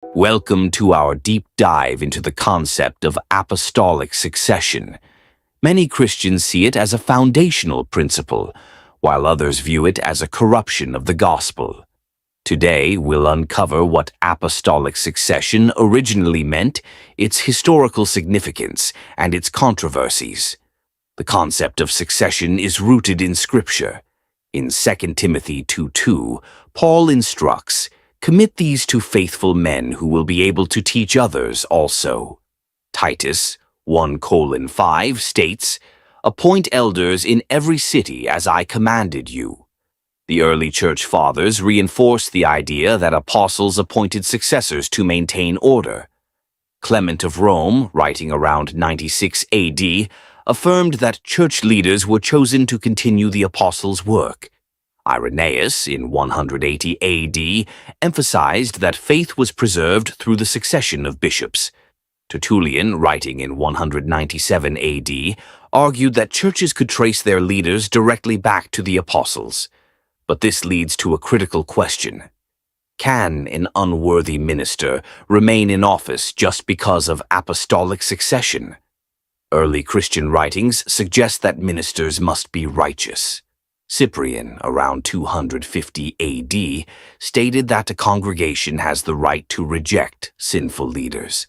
Welcome to our deep dive into the concept of apostolic succession. Many Christians see it as a foundational principle, while others view it as a corruption of the gospel. Today, we'll uncover what apostolic succession originally meant, its historical significance, and its controversies. The concept of succession is rooted in Scripture. In 2 Timothy 2:2, Paul instructs, "Commit these to faithful men who will be able to teach others also." Titus 1:5 states, "Appoint elders in every city as I commanded you." The early church fathers reinforced the idea that apostles appointed successors to maintain order. Clement of Rome, writing around 96 AD, affirmed that church leaders were chosen to continue the apostles' work. Irenaeus, in 180 AD, emphasized that faith was preserved through the succession of bishops. Tertullian, writing in 197 AD, argued that churches could trace their leaders directly back to the apostles. But this leads to a critical question. Can an unworthy minister remain in office just because of apostolic succession? Early Christian writings suggest that ministers must be righteous. Cyprian, around 250 AD, stated that a congregation has the right to reject sinful leaders.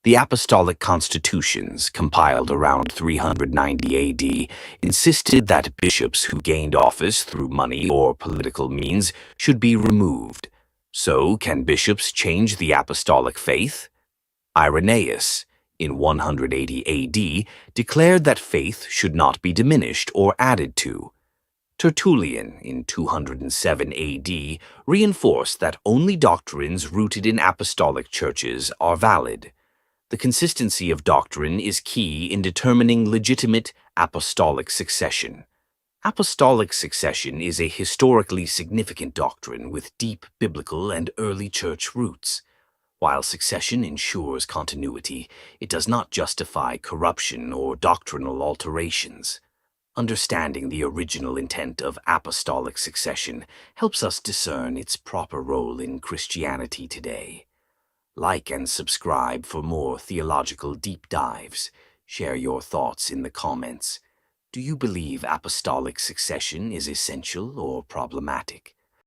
The Apostolic Constitutions, compiled around 390 AD, insisted that bishops who gained office through money or political means should be removed. So, can bishops change the apostolic faith? Irenaeus, in 180 AD, declared that faith should not be diminished or added to. Tertullian, in 207 AD, reinforced that only doctrines rooted in apostolic churches are valid. The consistency of doctrine is key in determining legitimate apostolic succession. Apostolic succession is a historically significant doctrine with deep biblical and early church roots. While succession ensures continuity, it does not justify corruption or doctrinal alterations. Understanding the original intent of apostolic succession helps us discern its proper role in Christianity today. Like and subscribe for more theological deep dives. Share your thoughts in the comments. Do you believe apostolic succession is essential or problematic?